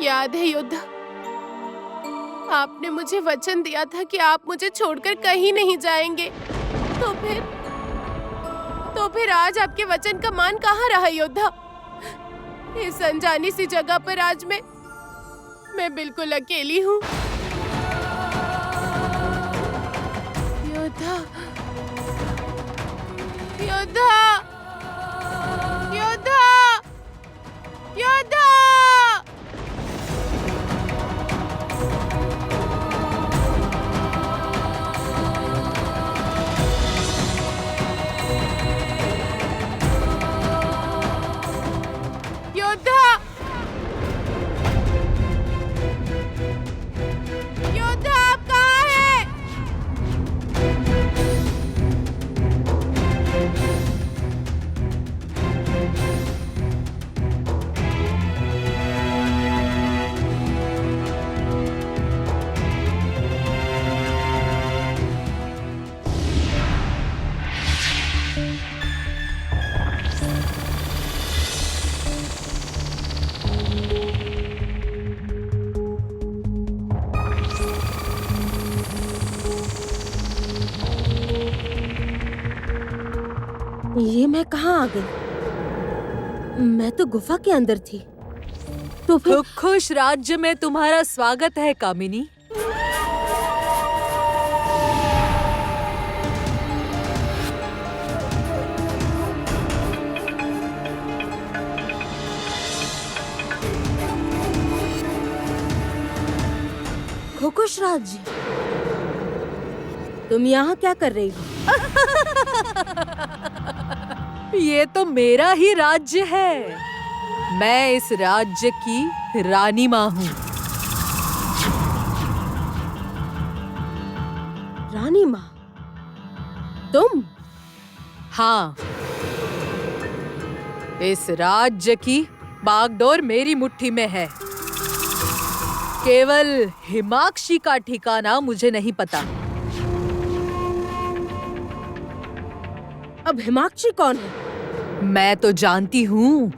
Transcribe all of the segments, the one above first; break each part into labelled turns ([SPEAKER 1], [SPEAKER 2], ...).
[SPEAKER 1] याद है योद्धा, आपने मुझे वचन दिया था कि आप मुझे छोड़कर कहीं नहीं जाएंगे। तो फिर आज आपके वचन का मान कहाँ रहा योद्धा? इस अनजानी सी जगह पर आज मैं बिल्कुल अकेली हूँ। योद्धा, योद्धा, योद्धा, योद्धा! योद्धा! योद्धा, आप कहाँ हैं?
[SPEAKER 2] ये मैं कहाँ आ गई? मैं तो गुफा के अंदर थी। तो फिर
[SPEAKER 3] खुश राज्य में तुम्हारा स्वागत है कामिनी।
[SPEAKER 2] खुश राज्य, तुम यहाँ क्या कर रही हो?
[SPEAKER 3] ये तो मेरा ही राज्य है। मैं इस राज्य की रानी माँ हूँ।
[SPEAKER 2] रानी माँ? तुम?
[SPEAKER 3] हाँ, इस राज्य की बागडोर मेरी मुट्ठी में है। केवल हिमाक्षी का ठिकाना मुझे नहीं पता।
[SPEAKER 2] अब हिमाक्षी कौन है?
[SPEAKER 3] मैं तो जानती हूँ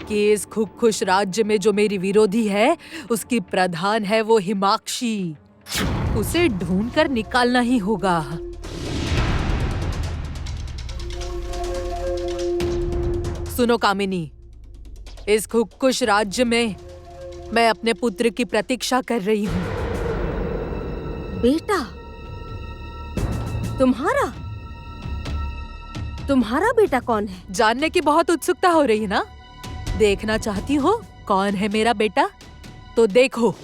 [SPEAKER 3] कि इस खुश राज्य में जो मेरी विरोधी है, उसकी प्रधान है वो हिमाक्षी। उसे ढूंढकर निकालना ही होगा। सुनो कामिनी, इस खुश राज्य में मैं अपने पुत्र की प्रतीक्षा कर रही हूँ।
[SPEAKER 2] बेटा? तुम्हारा? तुम्हारा बेटा कौन है?
[SPEAKER 3] जानने की बहुत उत्सुकता हो रही है ना? देखना चाहती हो कौन है मेरा बेटा? तो देखो।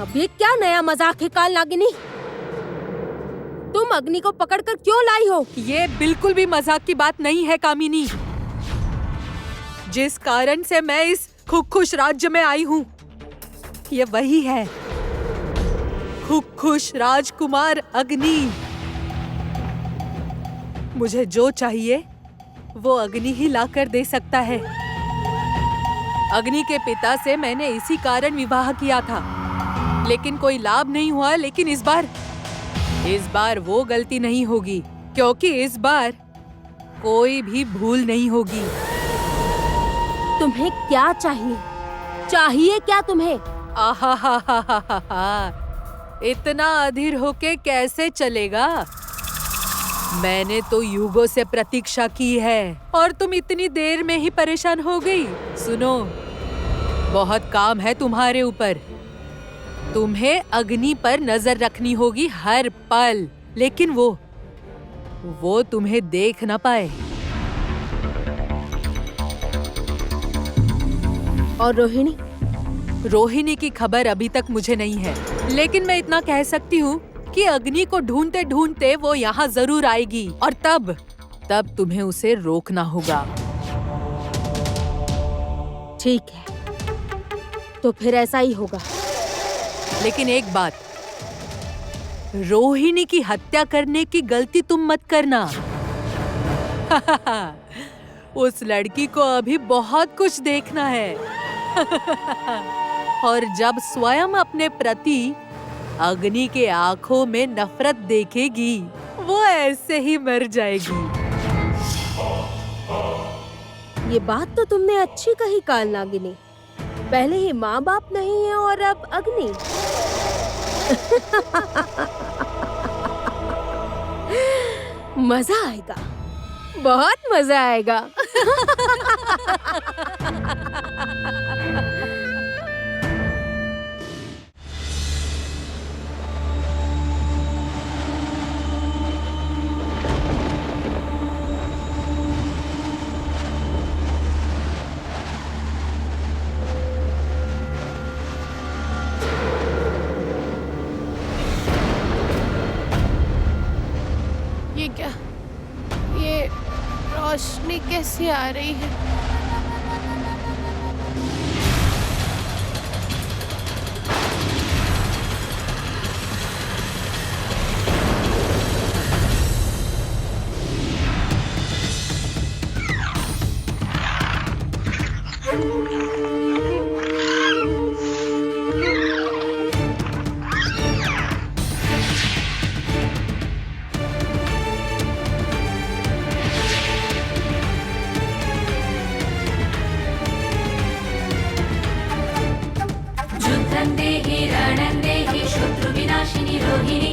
[SPEAKER 2] अब ये क्या नया मजाक है काल नागिनी? तुम अग्नि को पकड़कर क्यों लाई हो?
[SPEAKER 3] ये बिल्कुल भी मजाक की बात नहीं है कामिनी। जिस कारण से मैं इस खुश राज्य में आई हूँ, ये वही है, खुश राजकुमार अग्नि। मुझे जो चाहिए वो अग्नि ही लाकर दे सकता है। अग्नि के पिता से मैंने इसी कारण विवाह किया था, लेकिन कोई लाभ नहीं हुआ। लेकिन इस बार वो गलती नहीं होगी, क्योंकि इस बार कोई भी भूल नहीं होगी।
[SPEAKER 2] तुम्हें क्या चाहिए? चाहिए क्या तुम्हें?
[SPEAKER 3] आहा हा हा हा हा हा। इतना अधीर होके कैसे चलेगा? मैंने तो युगों से प्रतीक्षा की है और तुम इतनी देर में ही परेशान हो गई। सुनो, बहुत काम है तुम्हारे ऊपर। तुम्हें अग्नि पर नजर रखनी होगी हर पल, लेकिन वो तुम्हें देख ना पाए।
[SPEAKER 2] और रोहिणी?
[SPEAKER 3] रोहिणी की खबर अभी तक मुझे नहीं है, लेकिन मैं इतना कह सकती हूँ कि अग्नि को ढूंढते ढूंढते वो यहाँ जरूर आएगी, और तब तुम्हें उसे रोकना होगा।
[SPEAKER 2] ठीक है, तो फिर ऐसा ही होगा।
[SPEAKER 3] लेकिन एक बात, रोहिणी की हत्या करने की गलती तुम मत करना। उस लड़की को अभी बहुत कुछ देखना है। और जब स्वयं अपने प्रति अग्नि के आंखों में नफरत देखेगी, वो ऐसे ही मर जाएगी।
[SPEAKER 2] ये बात तो तुमने अच्छी कही कालनागिनी। पहले ही माँ बाप नहीं है और अब अग्नि। मजा आएगा, बहुत मजा आएगा।
[SPEAKER 1] ये क्या? ये रोशनी कैसे आ रही है?
[SPEAKER 4] যুদ্ধন্দেহি রণন্দেহি শত্রু বিনাশিনী রোহিণী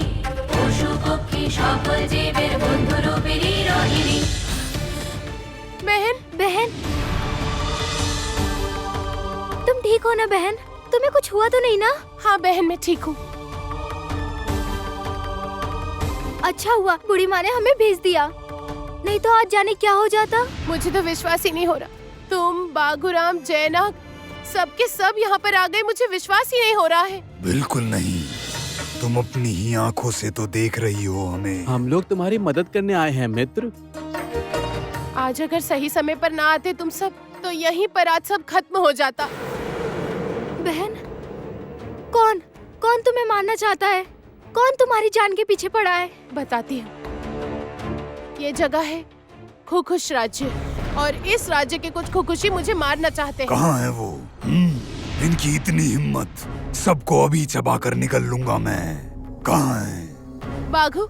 [SPEAKER 4] পশু পক্ষী সকল জীবের বন্ধু রূপিণী রোহিণী।
[SPEAKER 1] बहन,
[SPEAKER 4] बहन, तुम ठीक हो ना बहन? तुम्हें कुछ हुआ तो नहीं ना?
[SPEAKER 1] हाँ बहन, मैं ठीक हूँ।
[SPEAKER 4] अच्छा हुआ बूढ़ी माँ ने हमें भेज दिया, नहीं तो आज जाने क्या हो जाता।
[SPEAKER 1] मुझे तो विश्वास ही नहीं हो रहा। तुम, बागुराम, जयनाग, सबके सब यहाँ पर आ गए। मुझे विश्वास ही नहीं हो रहा है।
[SPEAKER 5] बिल्कुल नहीं, तुम अपनी ही आंखों से तो देख रही हो हमें।
[SPEAKER 6] हम लोग तुम्हारी मदद करने आए हैं मित्र।
[SPEAKER 1] आज अगर सही समय पर ना आते तुम सब, तो यहीं पर आज सब खत्म हो जाता।
[SPEAKER 4] बहन, कौन कौन तुम्हें मारना चाहता है? कौन तुम्हारी जान के पीछे पड़ा है?
[SPEAKER 1] बताती हूँ। ये जगह है खुखुश राज्य, और इस राज्य के कुछ खुखुशी मुझे मारना चाहते हैं।
[SPEAKER 5] कहाँ है वो? इनकी इतनी हिम्मत, सबको अभी चबा कर निकल लूंगा मैं। कहाँ है?
[SPEAKER 1] बाघु,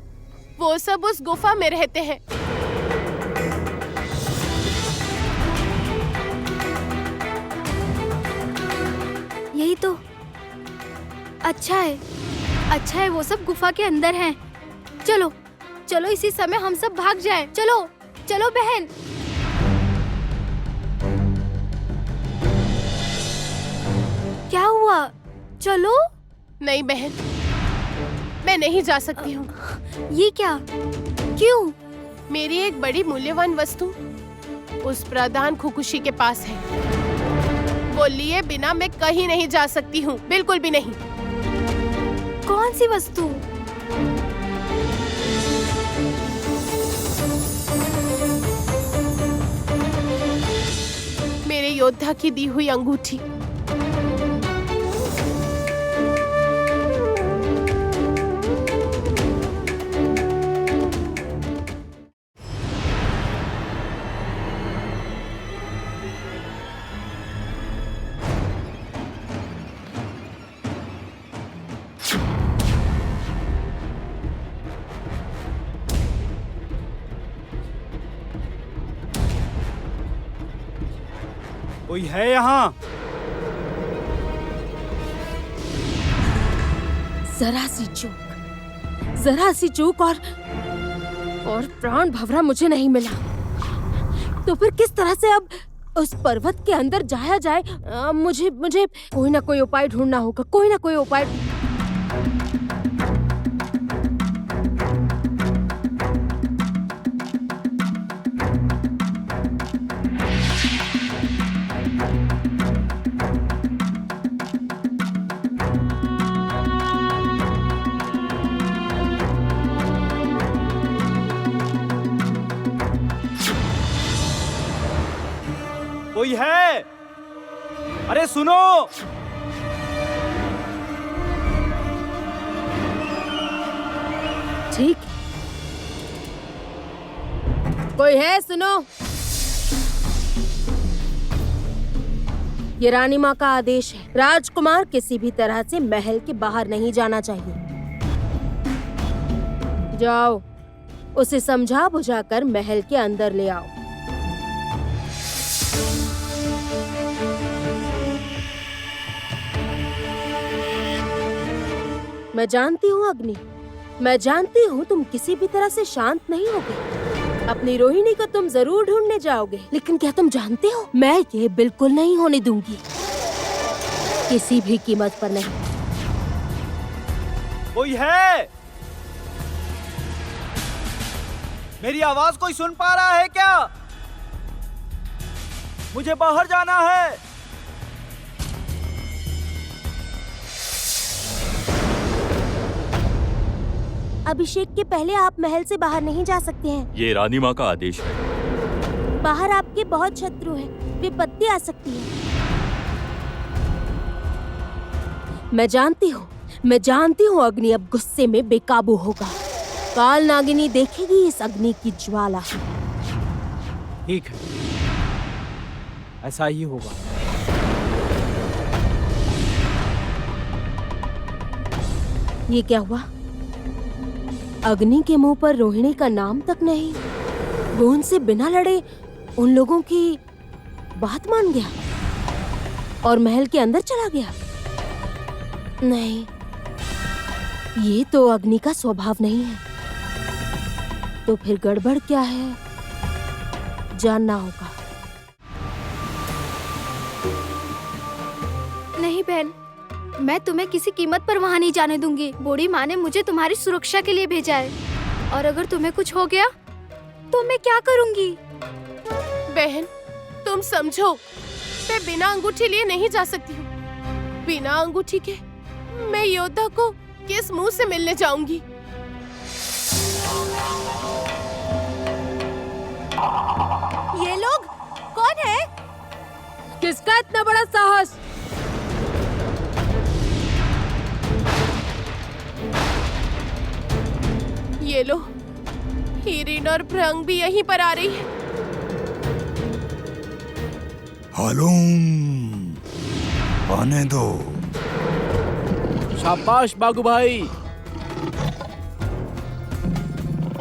[SPEAKER 1] वो सब उस गुफा में रहते हैं।
[SPEAKER 4] यही तो अच्छा है वो सब गुफा के अंदर हैं। चलो चलो इसी समय हम सब भाग जाएं। चलो चलो बहन। क्या हुआ? चलो।
[SPEAKER 1] नहीं बहन, मैं नहीं जा सकती हूँ।
[SPEAKER 4] ये क्या? क्यों?
[SPEAKER 1] मेरी एक बड़ी मूल्यवान वस्तु उस प्रधान खुखुशी के पास है। वो लिए बिना मैं कहीं नहीं जा सकती हूँ, बिल्कुल भी नहीं।
[SPEAKER 4] कौन सी वस्तु?
[SPEAKER 1] मेरे योद्धा की दी हुई अंगूठी।
[SPEAKER 6] कोई है यहाँ?
[SPEAKER 2] जरा सी चूक और प्राण भंवरा मुझे नहीं मिला। तो फिर किस तरह से अब उस पर्वत के अंदर जाया जाए? मुझे कोई ना कोई उपाय ढूंढना होगा, कोई ना कोई उपाय।
[SPEAKER 6] कोई है? अरे सुनो!
[SPEAKER 2] ठीक। कोई है? सुनो, ये रानी माँ का आदेश है। राजकुमार किसी भी तरह से महल के बाहर नहीं जाना चाहिए। जाओ, उसे समझा बुझाकर महल के अंदर ले आओ। मैं जानती हूँ अग्नि, मैं जानती हूँ तुम किसी भी तरह से शांत नहीं होगे। अपनी रोहिणी को तुम जरूर ढूंढने जाओगे, लेकिन क्या तुम जानते हो मैं ये बिल्कुल नहीं होने दूंगी, किसी भी कीमत पर नहीं।
[SPEAKER 6] कोई है? मेरी आवाज कोई सुन पा रहा है क्या? मुझे बाहर जाना है।
[SPEAKER 2] अभिषेक के पहले आप महल से बाहर नहीं जा सकते हैं।
[SPEAKER 7] ये रानी माँ का आदेश है।
[SPEAKER 2] बाहर आपके बहुत शत्रु हैं, विपत्ति आ सकती है। मैं जानती हूँ अग्नि अब गुस्से में बेकाबू होगा। काल नागिनी देखेगी इस अग्नि की ज्वाला।
[SPEAKER 6] ठीक है, ऐसा ही होगा।
[SPEAKER 2] ये क्या हुआ? अग्नि के मुंह पर रोहिणी का नाम तक नहीं। वो उनसे बिना लड़े उन लोगों की बात मान गया और महल के अंदर चला गया। नहीं, ये तो अग्नि का स्वभाव नहीं है। तो फिर गड़बड़ क्या है, जानना होगा।
[SPEAKER 4] नहीं बहन, मैं तुम्हें किसी कीमत पर वहाँ नहीं जाने दूंगी। बूढ़ी माँ ने मुझे तुम्हारी सुरक्षा के लिए भेजा है, और अगर तुम्हें कुछ हो गया तो मैं क्या करूँगी?
[SPEAKER 1] बहन, तुम समझो, मैं बिना अंगूठी लिए नहीं जा सकती हूँ। बिना अंगूठी के मैं योद्धा को किस मुंह से मिलने जाऊंगी?
[SPEAKER 2] ये लोग कौन है? किसका इतना बड़ा साहस?
[SPEAKER 1] ये लो, हीरिन और भृंग भी यहीं पर आ रही है।
[SPEAKER 5] हालूम, आने दो।
[SPEAKER 6] शाबाश बागू भाई।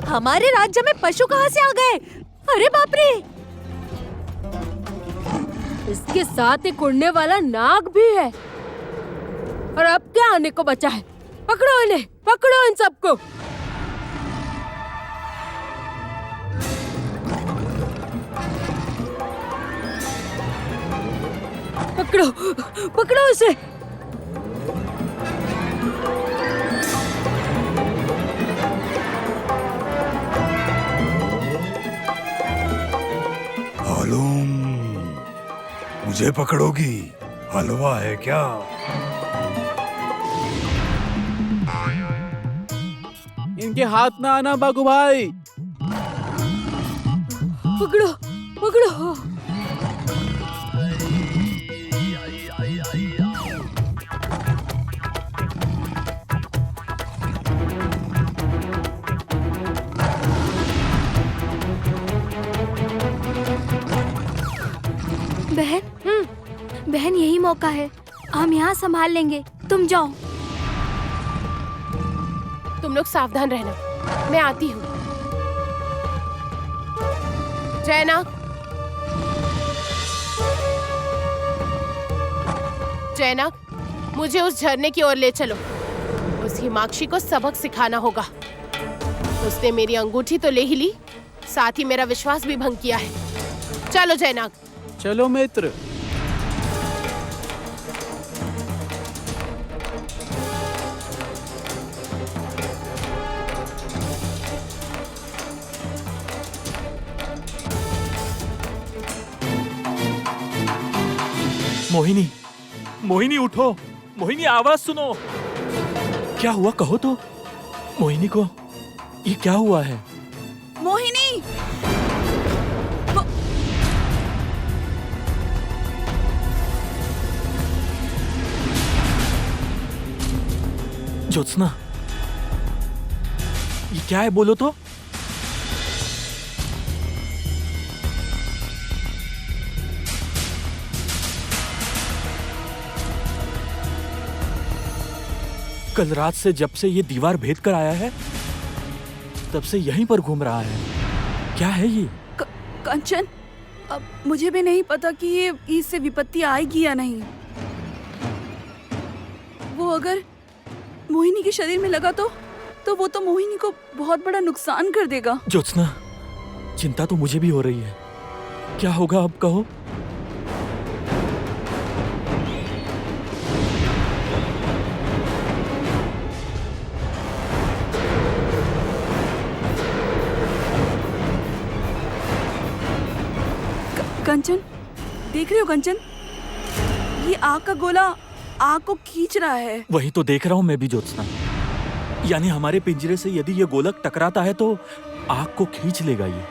[SPEAKER 2] हमारे राज्य में पशु कहाँ से आ गए? अरे बाप रे! इसके साथ एक उड़ने वाला नाग भी है। और अब क्या आने को बचा है? पकड़ो इन्हें, पकड़ो इन सबको। पकड़ो, पकड़ो इसे।
[SPEAKER 5] हालूम, मुझे पकड़ोगी? हलवा है क्या?
[SPEAKER 6] इनके हाथ ना आना बागू भाई।
[SPEAKER 2] पकड़ो, पकड़ो।
[SPEAKER 4] बहन, यही मौका है, हम यहाँ संभाल लेंगे। तुम जाओ।
[SPEAKER 1] तुम लोग सावधान रहना, मैं आती हूँ। जयनाग, जयनाग, मुझे उस झरने की ओर ले चलो। उस हिमाक्षी को सबक सिखाना होगा। उसने मेरी अंगूठी तो ले ही ली, साथ ही मेरा विश्वास भी भंग किया है। चलो जयनाग।
[SPEAKER 6] चलो मित्र।
[SPEAKER 7] मोहिनी, मोहिनी उठो। मोहिनी, आवाज सुनो। क्या हुआ कहो तो। मोहिनी को ये क्या हुआ है?
[SPEAKER 2] मोहिनी!
[SPEAKER 7] ज्योत्सना, ये क्या है बोलो तो? कल रात से जब से ये दीवार भेद कर आया है तब से यहीं पर घूम रहा है। क्या है ये?
[SPEAKER 8] कंचन, अब मुझे भी नहीं पता कि ये इससे विपत्ति आएगी या नहीं। वो अगर मोहिनी के शरीर में लगा तो वो तो मोहिनी को बहुत बड़ा नुकसान कर देगा।
[SPEAKER 7] ज्योत्सना, चिंता तो मुझे भी हो रही है। क्या होगा अब कहो?
[SPEAKER 8] कंचन, देख रहे हो कंचन? ये आग का गोला आग को खींच रहा है।
[SPEAKER 7] वही तो देख रहा हूं मैं भी ज्योत्सना। यानी हमारे पिंजरे से यदि ये गोलक टकराता है तो आग को खींच लेगा ये।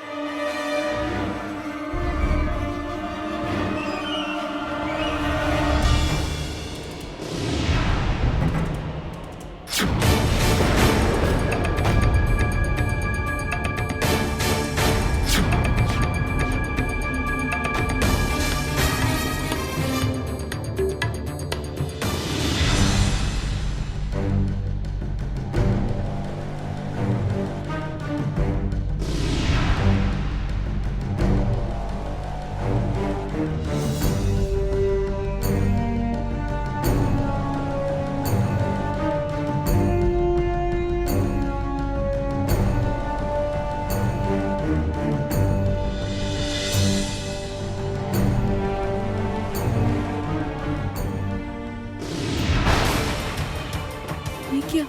[SPEAKER 8] ये क्या?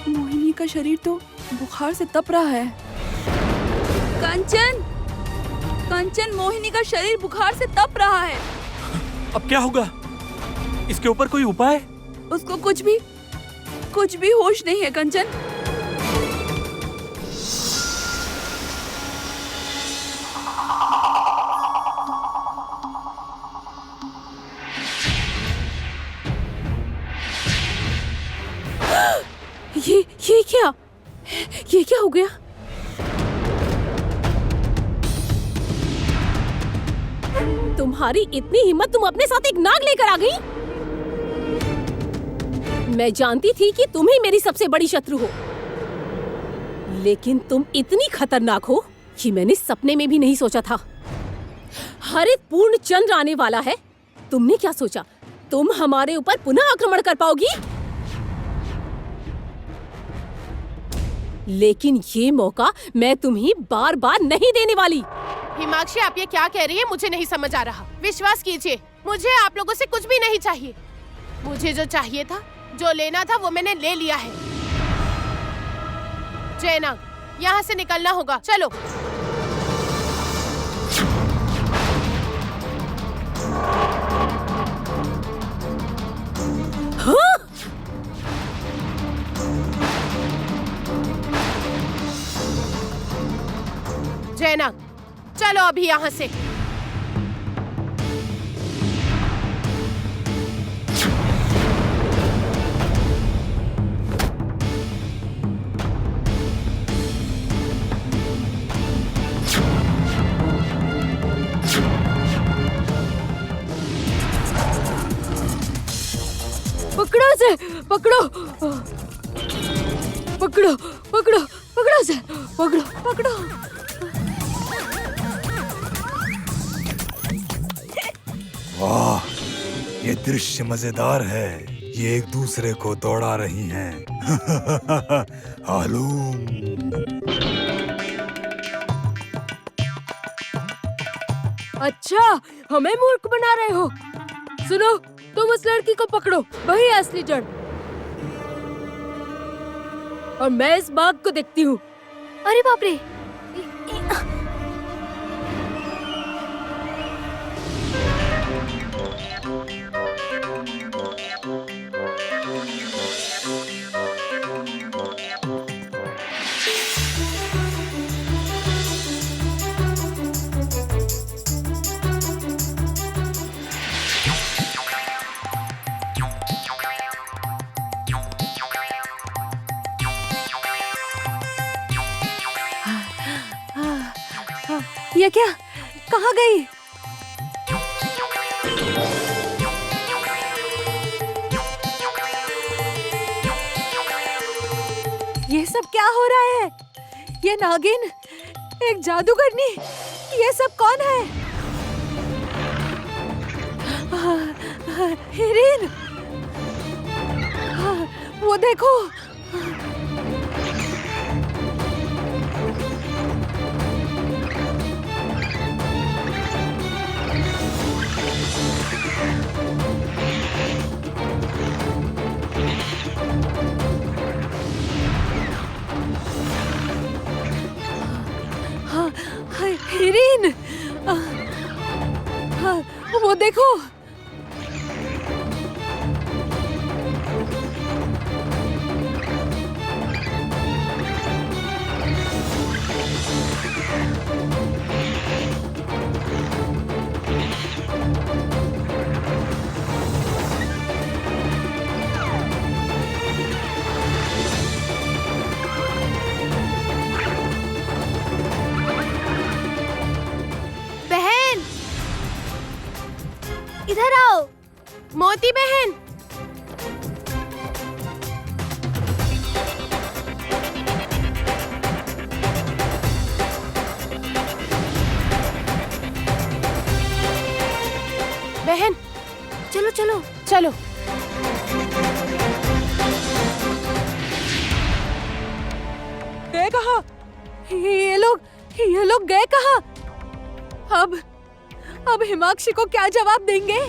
[SPEAKER 8] मोहिनी का शरीर तो बुखार से तप रहा है। कंचन, कंचन, मोहिनी का शरीर बुखार से तप रहा है।
[SPEAKER 7] अब क्या होगा? इसके ऊपर कोई उपाय?
[SPEAKER 8] उसको कुछ भी होश नहीं है कंचन।
[SPEAKER 2] ये क्या? ये क्या हो गया? तुम्हारी इतनी हिम्मत, तुम अपने साथ एक नाग लेकर आ गई? मैं जानती थी कि तुम ही मेरी सबसे बड़ी शत्रु हो, लेकिन तुम इतनी खतरनाक हो कि मैंने सपने में भी नहीं सोचा था। हरित पूर्ण चंद्र आने वाला है, तुमने क्या सोचा तुम हमारे ऊपर पुनः आक्रमण कर पाओगी? लेकिन ये मौका मैं तुम्हें बार बार नहीं देने वाली।
[SPEAKER 1] हिमाक्षी, आप ये क्या कह रही है? मुझे नहीं समझ आ रहा। विश्वास कीजिए, मुझे आप लोगों से कुछ भी नहीं चाहिए। मुझे जो चाहिए था, जो लेना था, वो मैंने ले लिया है। जयनाग, यहाँ से निकलना होगा। चलो।
[SPEAKER 2] हाँ?
[SPEAKER 1] जयनाग, चलो अभी यहाँ से।
[SPEAKER 2] पकड़ो से, पकड़ो, पकड़ो, पकड़ो, पकड़ो से, पकड़ो, पकड़ो।
[SPEAKER 5] वाह, ये दृश्य मजेदार है। ये एक दूसरे को दौड़ा रही हैं। हालूम।
[SPEAKER 2] अच्छा, हमें मूर्ख बना रहे हो। सुनो, तुम उस लड़की को पकड़ो, वही है असली जड़। और मैं इस बाघ को देखती हूँ।
[SPEAKER 4] अरे बाप रे!
[SPEAKER 3] ये क्या? कहाँ गई? ये सब क्या हो रहा है? ये नागिन, एक जादूगरनी, ये सब कौन है? हिरिन, वो देखो। हिरिन, वो देखो।
[SPEAKER 4] बहन, इधर आओ।
[SPEAKER 1] मोती बहन, बहन
[SPEAKER 4] चलो चलो।
[SPEAKER 1] चलो।
[SPEAKER 3] गए कहाँ? ये लोग गए कहाँ? अब हिमाक्षी को क्या जवाब देंगे?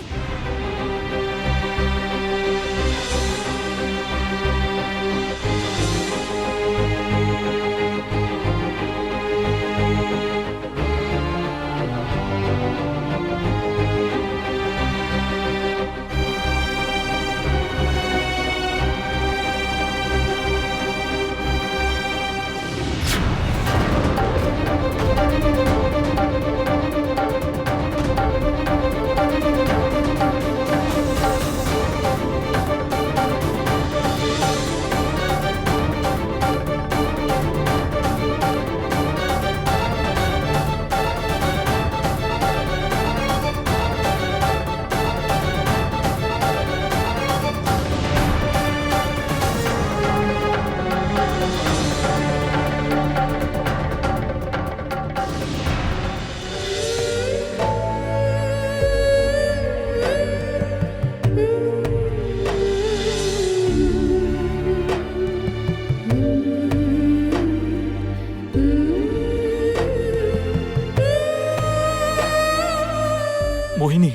[SPEAKER 7] मोहिनी,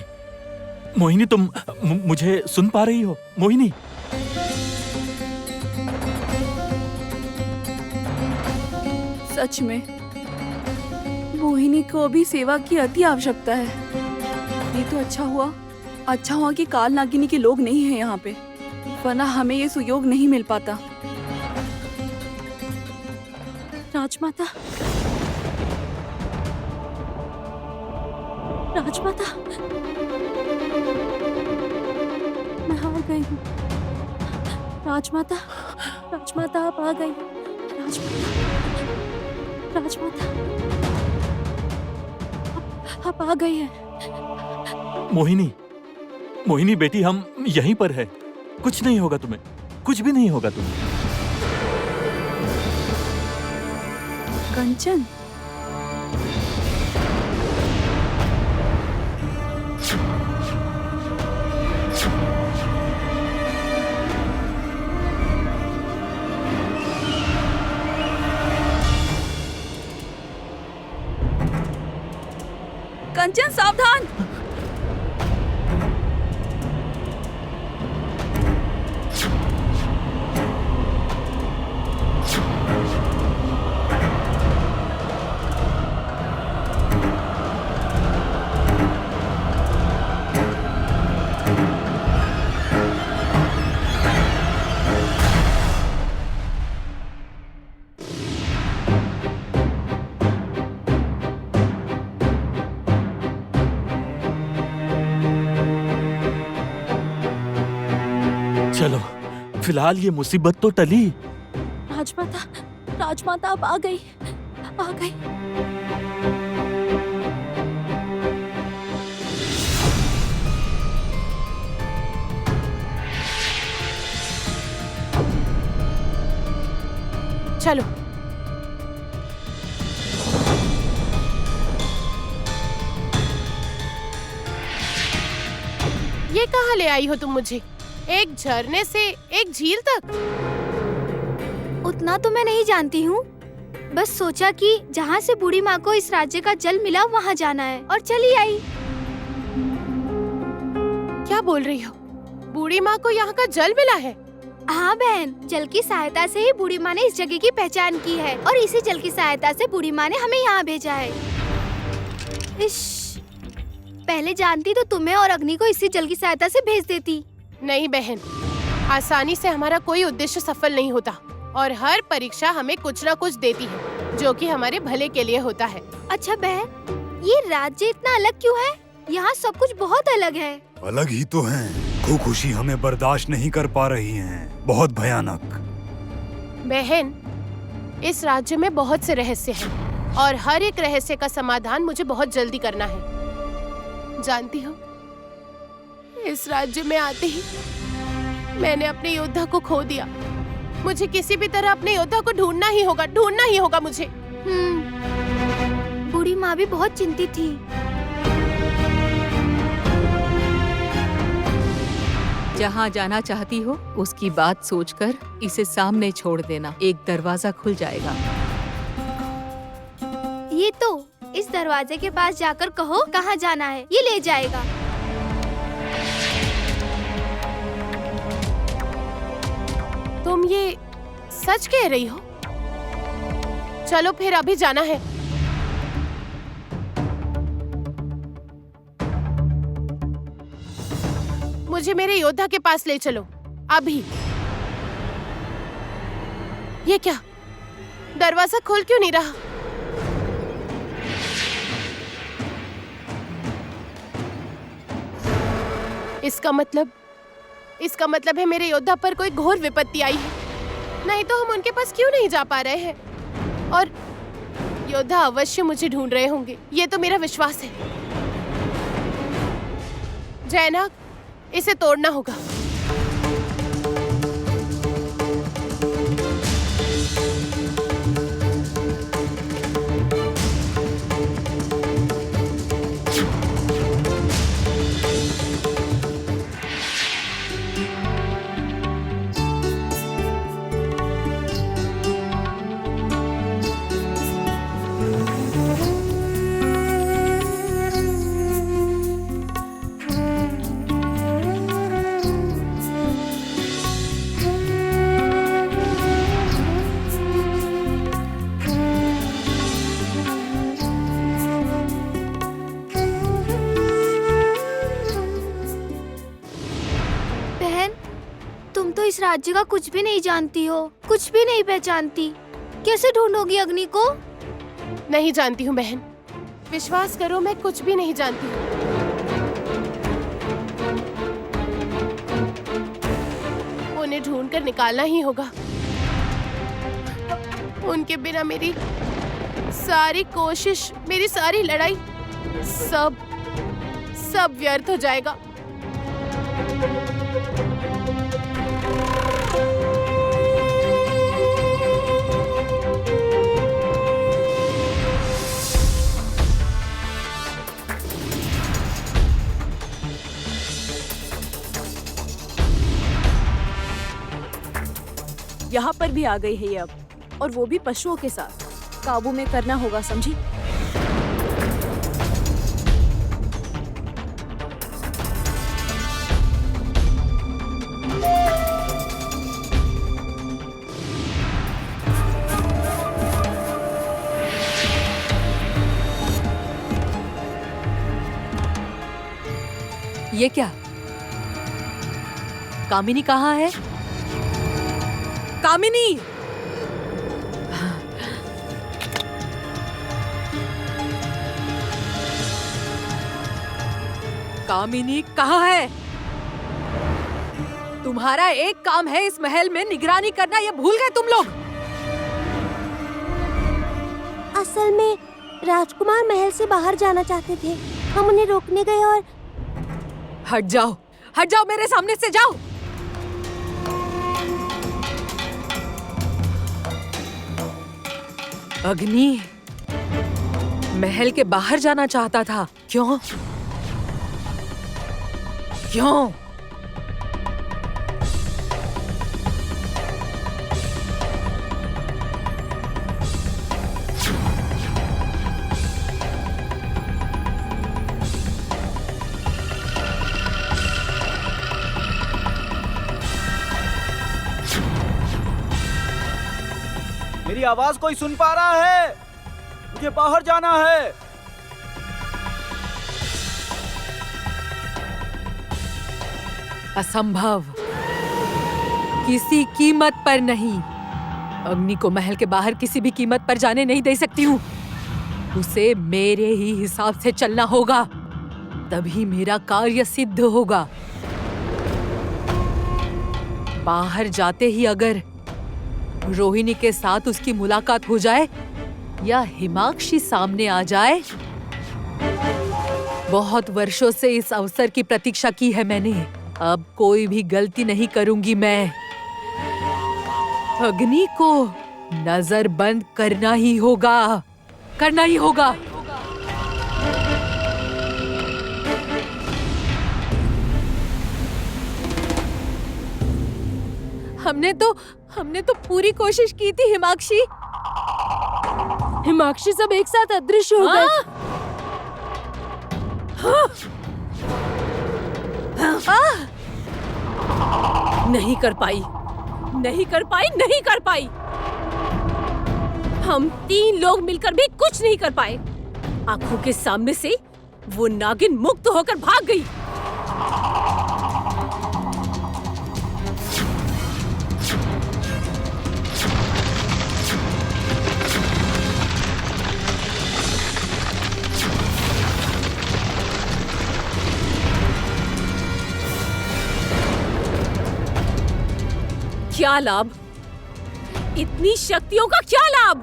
[SPEAKER 7] मोहिनी तुम मुझे सुन पा रही हो? मोहिनी,
[SPEAKER 8] सच में मोहिनी को अभी सेवा की अति आवश्यकता है। ये तो अच्छा हुआ कि काल नागिनी के लोग नहीं हैं यहाँ पे, वरना हमें ये सुयोग नहीं मिल पाता।
[SPEAKER 2] राजमाता, राजमाता, मैं हार गई हूँ। राजमाता, राजमाता आप आ गई। राजमाता, राजमाता आप आ गई हैं।
[SPEAKER 7] मोहिनी, मोहिनी बेटी, हम यहीं पर है। कुछ नहीं होगा तुम्हें, कुछ भी नहीं होगा तुम्हें।
[SPEAKER 8] कंचन, कंचन सावधान।
[SPEAKER 7] चलो, फिलहाल ये मुसीबत तो टली।
[SPEAKER 2] राजमाता, राजमाता आप आ गई, आ गई।
[SPEAKER 1] चलो। ये कहाँ ले आई हो तुम मुझे? एक झरने से एक झील तक?
[SPEAKER 4] उतना तो मैं नहीं जानती हूँ, बस सोचा कि जहाँ से बूढ़ी माँ को इस राज्य का जल मिला वहाँ जाना है और चली आई।
[SPEAKER 1] क्या बोल रही हो? बूढ़ी माँ को यहाँ का जल मिला है?
[SPEAKER 4] हाँ बहन, जल की सहायता से ही बूढ़ी माँ ने इस जगह की पहचान की है और इसी जल की सहायता से बूढ़ी माँ ने हमें यहाँ भेजा है। पहले जानती तो तुम्हें और अग्नि को इसी जल की सहायता से भेज देती।
[SPEAKER 1] नहीं बहन, आसानी से हमारा कोई उद्देश्य सफल नहीं होता और हर परीक्षा हमें कुछ न कुछ देती है जो कि हमारे भले के लिए होता है।
[SPEAKER 4] अच्छा बहन, ये राज्य इतना अलग क्यों है? यहाँ सब कुछ बहुत अलग है।
[SPEAKER 5] अलग ही तो हैं। खुशी हमें बर्दाश्त नहीं कर पा रही हैं। बहुत भयानक।
[SPEAKER 1] बहन, इस राज्य में बहुत से रहस्य हैं और हर एक रहस्य का समाधान मुझे बहुत जल्दी करना है। जानती हो, इस राज्य में आते ही मैंने अपने योद्धा को खो दिया। मुझे किसी भी तरह अपने योद्धा को ढूंढना ही होगा मुझे।
[SPEAKER 4] बूढ़ी माँ भी बहुत चिंतित थी।
[SPEAKER 3] जहाँ जाना चाहती हो उसकी बात सोचकर इसे सामने छोड़ देना, एक दरवाजा खुल जाएगा।
[SPEAKER 4] ये तो इस दरवाजे के पास जाकर कहो कहाँ जाना है, ये ले जाएगा।
[SPEAKER 1] तुम ये सच कह रही हो? चलो फिर अभी जाना है। मुझे मेरे योद्धा के पास ले चलो अभी। ये क्या, दरवाजा खोल क्यों नहीं रहा? इसका मतलब है मेरे योद्धा पर कोई घोर विपत्ति आई है। नहीं तो हम उनके पास क्यों नहीं जा पा रहे हैं? और योद्धा अवश्य मुझे ढूंढ रहे होंगे, ये तो मेरा विश्वास है। जयनाग, इसे तोड़ना होगा।
[SPEAKER 4] इस राज्य का कुछ भी नहीं जानती हो, कुछ भी नहीं पहचानती, कैसे ढूंढोगी अग्नि को?
[SPEAKER 1] नहीं जानती हूँ बहन, विश्वास करो, मैं कुछ भी नहीं जानती हूँ। उन्हें ढूंढकर निकालना ही होगा। उनके बिना मेरी सारी कोशिश, मेरी सारी लड़ाई, सब व्यर्थ हो जाएगा।
[SPEAKER 8] यहाँ पर भी आ गई है ये अब, और वो भी पशुओं के साथ। काबू में करना होगा, समझी?
[SPEAKER 3] ये क्या? कामिनी कहाँ है? कामिनी! कामिनी कहाँ है? तुम्हारा एक काम है इस महल में निगरानी करना, ये भूल गए तुम लोग?
[SPEAKER 2] असल में राजकुमार महल से बाहर जाना चाहते थे, हम उन्हें रोकने गए और
[SPEAKER 3] हट जाओ मेरे सामने से, जाओ। अग्नि महल के बाहर जाना चाहता था। क्यों? क्यों?
[SPEAKER 6] मेरी आवाज कोई सुन पा रहा है? मुझे बाहर जाना है।
[SPEAKER 3] असंभव, किसी कीमत पर नहीं। अग्नि को महल के बाहर किसी भी कीमत पर जाने नहीं दे सकती हूँ। उसे मेरे ही हिसाब से चलना होगा, तभी मेरा कार्य सिद्ध होगा। बाहर जाते ही अगर रोहिणी के साथ उसकी मुलाकात हो जाए या हिमाक्षी सामने आ जाए, बहुत वर्षों से इस अवसर की प्रतीक्षा की है मैंने। अब कोई भी गलती नहीं करूंगी मैं। अग्नि को नजरबंद करना ही होगा, करना ही होगा। हमने तो पूरी कोशिश की थी हिमाक्षी।
[SPEAKER 2] हिमाक्षी सब एक साथ अदृश्य हो गए।
[SPEAKER 9] नहीं कर पाई, नहीं कर पाई, नहीं कर पाई। हम 3 लोग मिलकर भी कुछ नहीं कर पाए। आंखों के सामने से वो नागिन मुक्त होकर भाग गई। क्या लाभ? इतनी शक्तियों का क्या लाभ?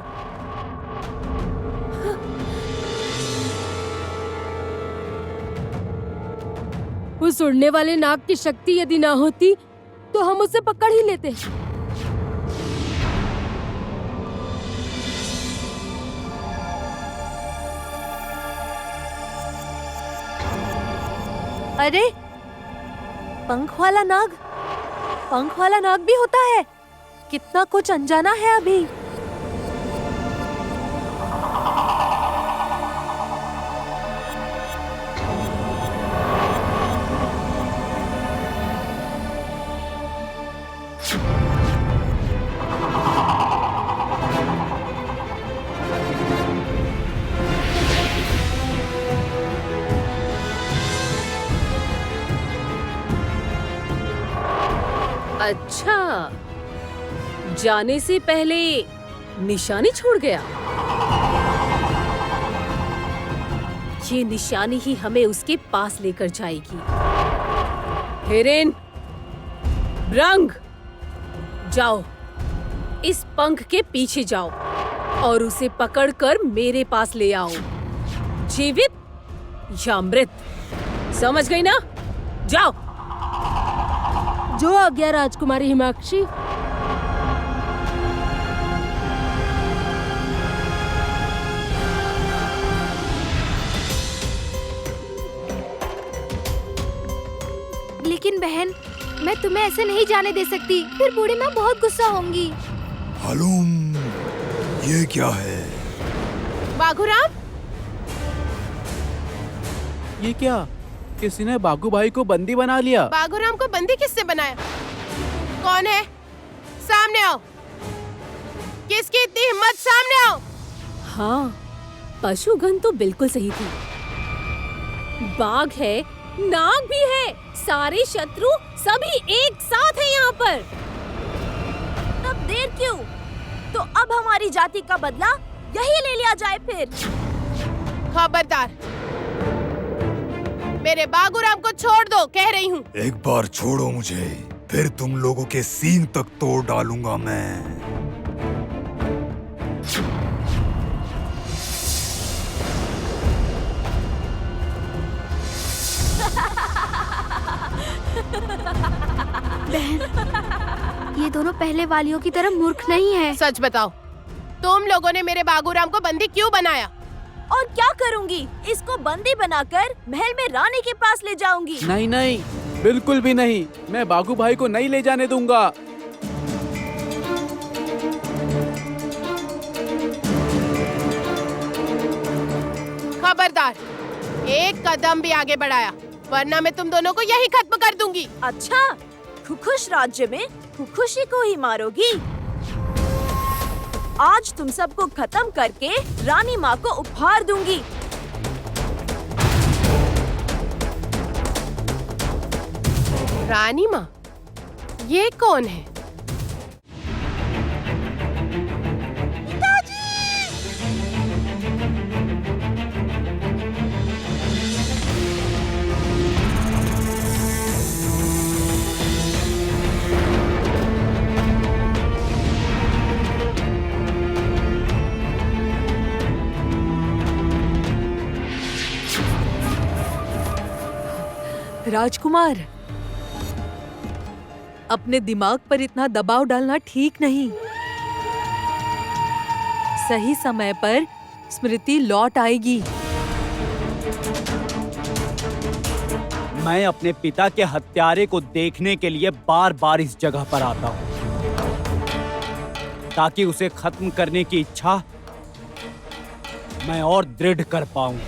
[SPEAKER 2] उस उड़ने वाले नाग की शक्ति यदि ना होती तो हम उसे पकड़ ही लेते।
[SPEAKER 3] अरे, पंख वाला नाग, पंख वाला नाग भी होता है। कितना कुछ अनजाना है अभी।
[SPEAKER 9] अच्छा, जाने से पहले निशानी छोड़ गया। ये निशानी ही हमें उसके पास लेकर जाएगी। हिरेन, ब्रंग, जाओ, इस पंख के पीछे जाओ और उसे पकड़कर मेरे पास ले आओ, जीवित या मृत। समझ गई ना? जाओ।
[SPEAKER 2] जो आज्ञा राजकुमारी हिमाक्षी।
[SPEAKER 4] लेकिन बहन, मैं तुम्हें ऐसे नहीं जाने दे सकती। फिर बूढ़ी माँ बहुत गुस्सा होंगी।
[SPEAKER 5] हलूम, ये क्या है?
[SPEAKER 1] बाघूराम,
[SPEAKER 6] ये क्या? किसी ने बागू भाई को बंदी बना लिया।
[SPEAKER 1] बाघूराम को बंदी किससे बनाया? कौन है? सामने आओ। किसकी इतनी हिम्मत? सामने आओ।
[SPEAKER 9] हाँ, पशुगण तो बिल्कुल सही थी। बाघ है, नाग भी है, सारे शत्रु सभी एक साथ हैं यहाँ पर।
[SPEAKER 10] तब देर क्यों? तो अब हमारी जाति का बदला यही ले लिया जाए फिर।
[SPEAKER 1] खबरदार, मेरे बाघूराम को छोड़ दो, कह रही हूँ।
[SPEAKER 5] एक बार छोड़ो मुझे, फिर तुम लोगों के सींग तक तोड़ डालूंगा मैं।
[SPEAKER 4] बहन, ये दोनों पहले वालियों की तरह मूर्ख नहीं है।
[SPEAKER 1] सच बताओ, तुम लोगों ने मेरे बागूराम को बंदी क्यों बनाया?
[SPEAKER 10] और क्या करूंगी? इसको बंदी बनाकर महल में रानी के पास ले जाऊंगी।
[SPEAKER 6] नहीं नहीं, बिल्कुल भी नहीं। मैं बागू भाई को नहीं ले जाने दूंगा।
[SPEAKER 1] खबरदार, एक कदम भी आगे बढ़ाया वरना मैं तुम दोनों को यही खत्म कर दूंगी।
[SPEAKER 10] अच्छा, खुखुश राज्य में खुखुशी को ही मारोगी? आज तुम सबको खत्म करके रानी माँ को उपहार दूंगी।
[SPEAKER 1] रानी माँ? ये कौन है?
[SPEAKER 3] राजकुमार, अपने दिमाग पर इतना दबाव डालना ठीक नहीं। सही समय पर स्मृति लौट आएगी।
[SPEAKER 6] मैं अपने पिता के हत्यारे को देखने के लिए बार बार इस जगह पर आता हूँ, ताकि उसे खत्म करने की इच्छा मैं और दृढ़ कर पाऊं।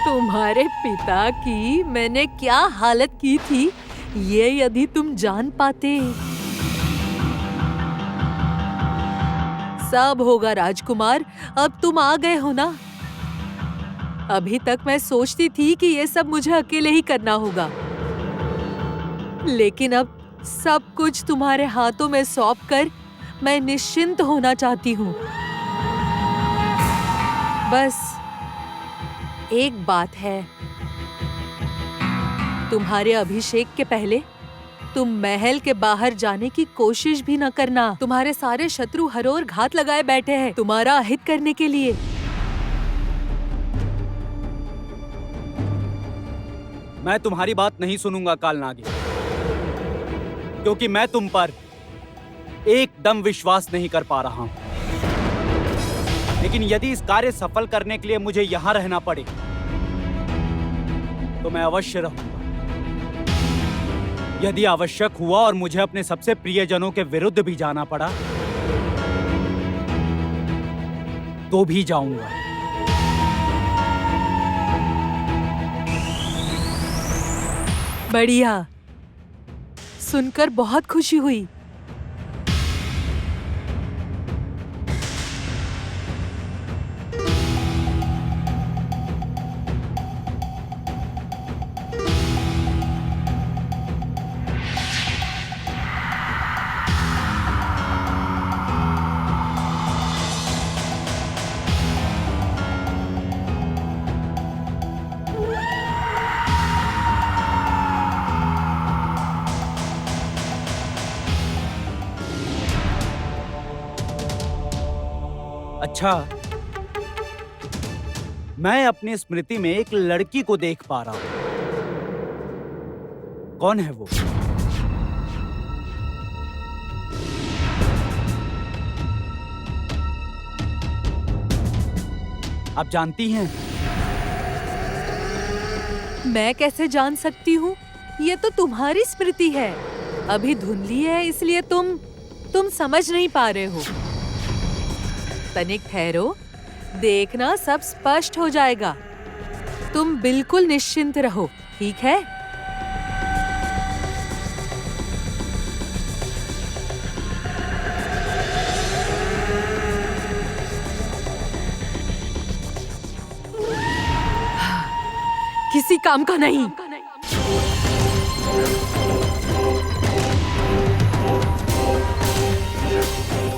[SPEAKER 3] तुम्हारे पिता की मैंने क्या हालत की थी, ये यदि तुम जान पाते। सब होगा राजकुमार, अब तुम आ गए हो ना। अभी तक मैं सोचती थी कि ये सब मुझे अकेले ही करना होगा, लेकिन अब सब कुछ तुम्हारे हाथों में सौंपकर मैं निश्चिंत होना चाहती हूँ। बस एक बात है, तुम्हारे अभिषेक के पहले तुम महल के बाहर जाने की कोशिश भी न करना। तुम्हारे सारे शत्रु हर ओर घात लगाए बैठे हैं तुम्हारा अहित करने के लिए।
[SPEAKER 6] मैं तुम्हारी बात नहीं सुनूंगा कालनागी, क्योंकि मैं तुम पर एकदम विश्वास नहीं कर पा रहा हूं। लेकिन यदि इस कार्य सफल करने के लिए मुझे यहां रहना पड़े तो मैं अवश्य रहूंगा। यदि आवश्यक हुआ और मुझे अपने सबसे प्रियजनों के विरुद्ध भी जाना पड़ा तो भी जाऊंगा।
[SPEAKER 3] बढ़िया, सुनकर बहुत खुशी हुई।
[SPEAKER 6] अच्छा, मैं अपनी स्मृति में एक लड़की को देख पा रहा हूं। कौन है वो? आप जानती हैं?
[SPEAKER 3] मैं कैसे जान सकती हूँ? ये तो तुम्हारी स्मृति है, अभी धुंधली है, इसलिए तुम समझ नहीं पा रहे हो। तनिक ठहरो, देखना सब स्पष्ट हो जाएगा। तुम बिल्कुल निश्चिंत रहो, ठीक है? किसी काम का नहीं।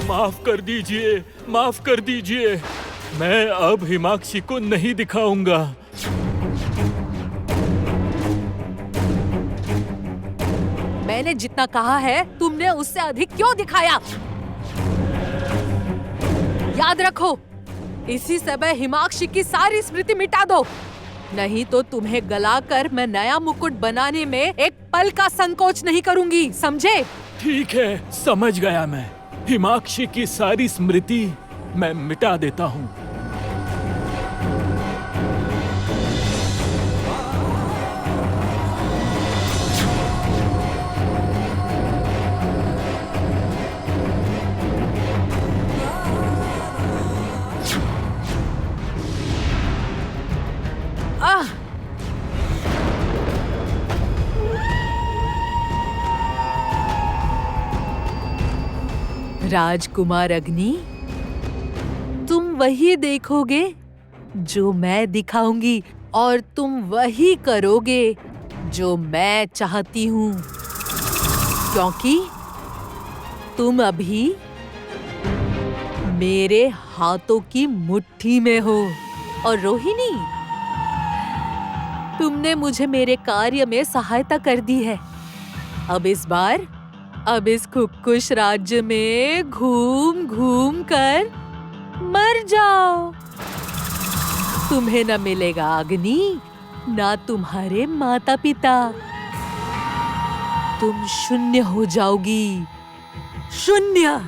[SPEAKER 7] माफ कर दीजिए, माफ कर दीजिए। मैं अब हिमाक्षी को नहीं दिखाऊंगा।
[SPEAKER 3] मैंने जितना कहा है तुमने उससे अधिक क्यों दिखाया? याद रखो, इसी समय हिमाक्षी की सारी स्मृति मिटा दो, नहीं तो तुम्हें गलाकर मैं नया मुकुट बनाने में एक पल का संकोच नहीं करूंगी, समझे?
[SPEAKER 7] ठीक है, समझ गया मैं। हिमाक्षी की सारी स्मृति मैं मिटा देता हूँ।
[SPEAKER 3] राजकुमार अग्नि, तुम वही देखोगे जो मैं दिखाऊंगी और तुम वही करोगे जो मैं चाहती हूँ, क्योंकि तुम अभी मेरे हाथों की मुट्ठी में हो। और रोहिणी, तुमने मुझे मेरे कार्य में सहायता कर दी है। अब इस बार इस खुशखुश राज्य में घूम घूम कर मर जाओ। तुम्हें न मिलेगा अग्नि, ना तुम्हारे माता पिता। तुम शून्य हो जाओगी, शून्य।